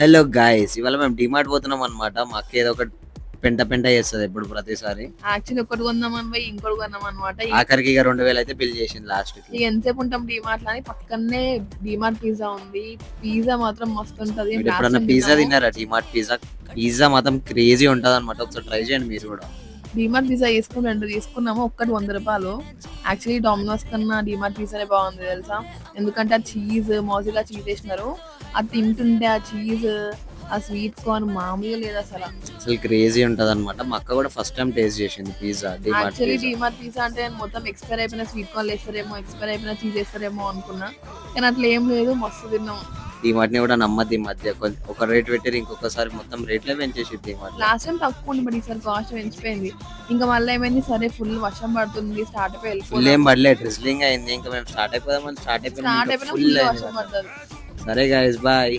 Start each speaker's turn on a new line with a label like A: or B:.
A: Hello guys, ఇవాళ మేము డిమార్ట్ పోతున్నాం అనమాట. మా అక్క ఏదో ఒకటి పెంట పెంట చేస్తుంది ఎప్పుడు ప్రతిసారి.
B: యాక్చువల్లీ ఒకటి కొందామని పోయి ఇంకోటి కొన్నాం అనమాట.
A: ఆఖరికి ఇక 2000 అయితే బిల్ చేసింది లాస్ట్ కి.
B: ఇక ఎంతసేపు ఉంటాం డిమార్ట్ లో అని పక్కనే డిమార్ట్ పిజ్జా ఉంది. పిజ్జా మాత్రం మస్తు ఉంటది.
A: మీరు ఎప్పుడన్నా పిజ్జా తిన్నారా? డిమార్ట్ పిజ్జా పిజ్జా మాత్రం క్రేజీ ఉంటది అనమాట. ఒకసారి ట్రై చేయండి మీరు కూడా.
B: డిమార్ట్ పిజ్జా తీసుకుని 2 తీసుకున్నాము. ఒక్కటి 100 రూపాయలు. యాక్చువల్లీ డామినోస్ కన్నా డిమార్ట్ పిజ్జానే బాగుంది తెలుసా. ఎందుకంటే ఆ చీజ్ మోజిలా చీజ్ వేసినారు. అది తింటుంటే ఆ చీజ్ ఆ స్వీట్ కార్న్ మామూలుగా లేదు అసలు.
A: అసలు క్రేజీ ఉంటది అనమాట. మా అక్క కూడా ఫస్ట్ టైం టేస్ట్ చేసింది pizza, DMart
B: actually
A: pizza.
B: DMart pizza అంటే మొత్తం ఎక్స్పైర్ అయిపోయిన స్వీట్ కార్న్ వేస్తారేమో, ఎక్స్పైర్ అయిపోయిన చీజ్ వేస్తారేమో అనుకున్నా. కానీ అట్లా ఏం లేదు, మస్తు తిన్నాం.
A: డిమార్ట్ ని కూడా నమ్మద్ది ఈ మధ్య. ఒక రేట్ పెట్టారు, ఇంకొకసారి మొత్తం రేట్లే పెంచేసి డిమార్ట్.
B: లాస్ట్ టైం తక్కువ ఉంది, బట్ ఈసారి కాస్ట్ పెంచిపోయింది. ఇంకా మళ్ళీ ఏమైంది, సరే ఫుల్ వర్షం పడుతుంది, స్టార్ట్ అయిపోయి
A: ఫుల్ ఏం పడలేదు, డ్రిజ్లింగ్ అయింది. ఇంకా మేము స్టార్ట్ అయిపోదామని స్టార్ట్ అయిపోయినా
B: ఫుల్ వర్షం పడుతుంది.
A: సరే గైస్, బాయ్.